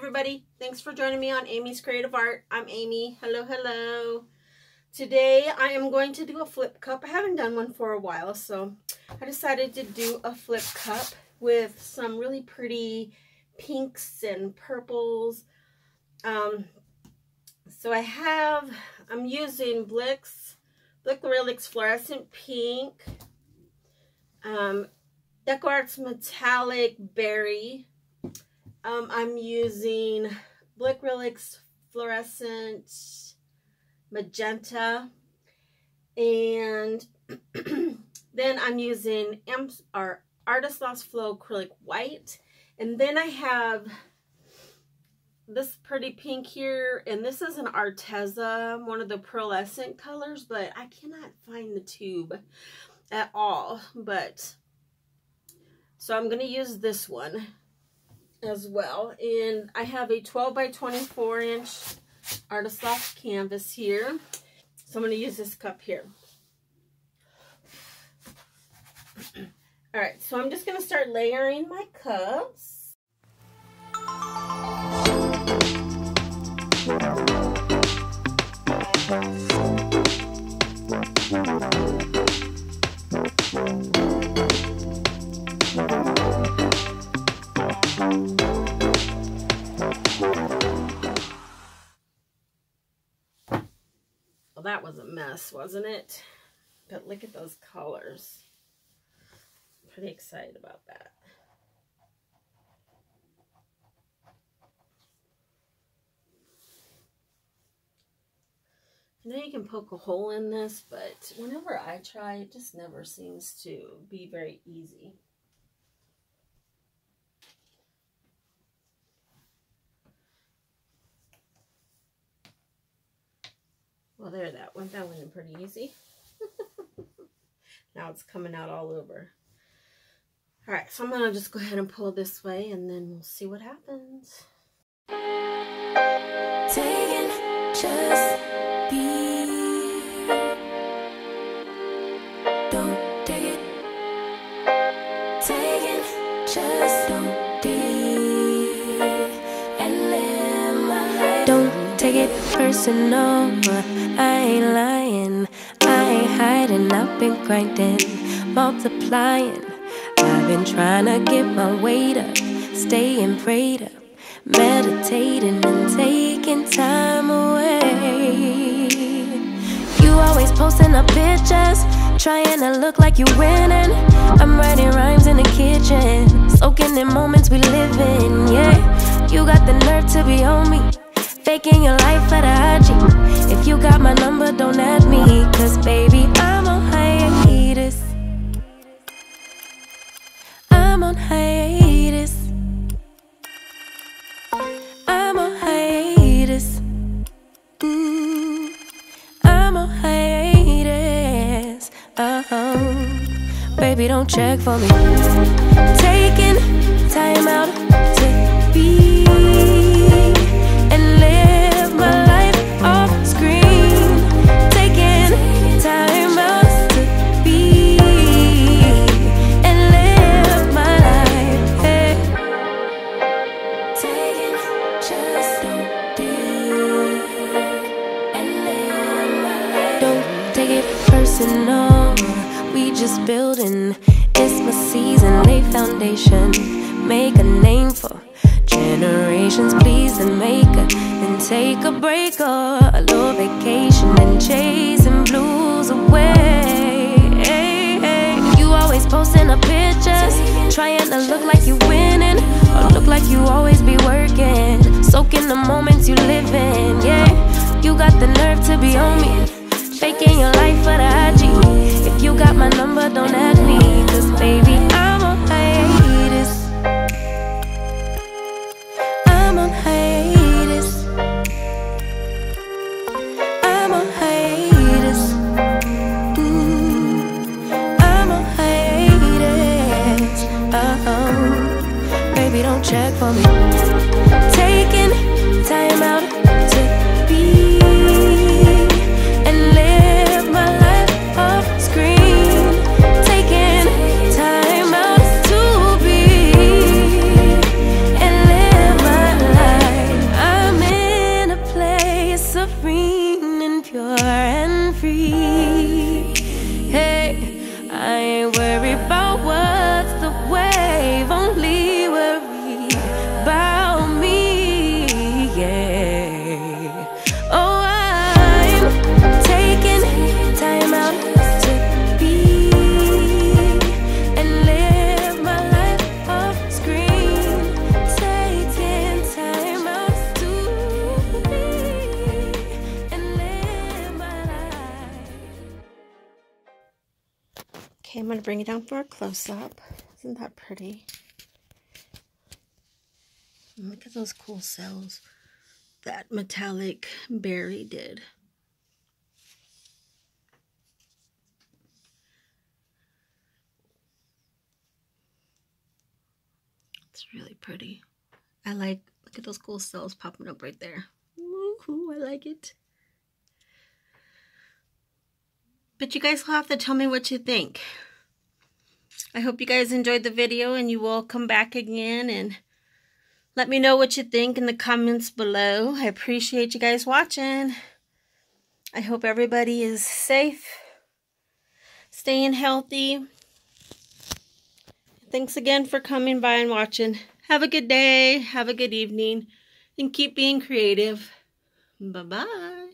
everybody. Thanks for joining me on Amy's Creative Art. I'm Amy. Hello, hello. Today I am going to do a flip cup. I haven't done one for a while, so I decided to do a flip cup with some really pretty pinks and purples. So I'm using Blinkrylic's Florescent Pink, Decoart's Metallic Berry. I'm using Blinkrylic's Florescent Magenta, and then I'm using Arteza Floetrol White, and then I have this pretty pink here, and this is an Arteza, one of the Pearlescent colors, but I cannot find the tube at all. But so I'm going to use this one as well, and I have a 12 by 24 inch Arteza canvas here, so I'm going to use this cup here. All right, so I'm just going to start layering my cups. Well, that was a mess, wasn't it? But look at those colors. Pretty excited about that. I know you can poke a hole in this, but whenever I try, it just never seems to be very easy. Well, there, that went in pretty easy. Now it's coming out all over. All right, so I'm gonna just go ahead and pull this way, and then we'll see what happens. Taking just be. Don't take it. Taking just don't be. And live my life. Don't take it personal. I ain't lying. I ain't hiding. I've been grinding, multiplying. I've been trying to get my weight up, staying prayed up, meditating and taking time away. You always posting up pictures, trying to look like you winning. I'm writing rhymes in the kitchen, soaking in moments we live in, yeah. You got the nerve to be on me, faking your life for the IG. If you got my number, don't add me, cause baby, I'm on hiatus. I'm on hiatus. I'm on hiatus. I'm on hiatus. Baby, don't check for me. Taking time out to be and live my life off screen. Taking time out to be and live my life. Hey. Taking just don't be and live my life. Don't take it personal. We just building. It's my season, lay foundation. Make a name for generations, please, and make a, then take a break or a little vacation and chasing blues away. Hey, hey. You always posting up pictures, trying to look like you winning, or look like you always be working, soaking the moments you live in, yeah. You got the nerve to be on me, faking your life for the IG. If you got my number, don't add me, cause baby, I'm on hiatus. I'm on hiatus. I'm on hiatus. I'm on hiatus. Baby, don't check for me. Taking time out to be and live my life off screen. Taking time out to be and live my life. I ain't worried about what's the wave, only worry about me, yeah. Oh, I'm taking time out to be and live my life off screen, taking time out to be and live my life. Okay, I'm going to bring it down for a close-up. Isn't that pretty? And look at those cool cells that metallic berry did. It's really pretty. I like, look at those cool cells popping up right there. Woohoo, I like it. But you guys will have to tell me what you think. I hope you guys enjoyed the video and you will come back again and let me know what you think in the comments below. I appreciate you guys watching. I hope everybody is safe, staying healthy. Thanks again for coming by and watching. Have a good day, have a good evening, and keep being creative. Bye-bye.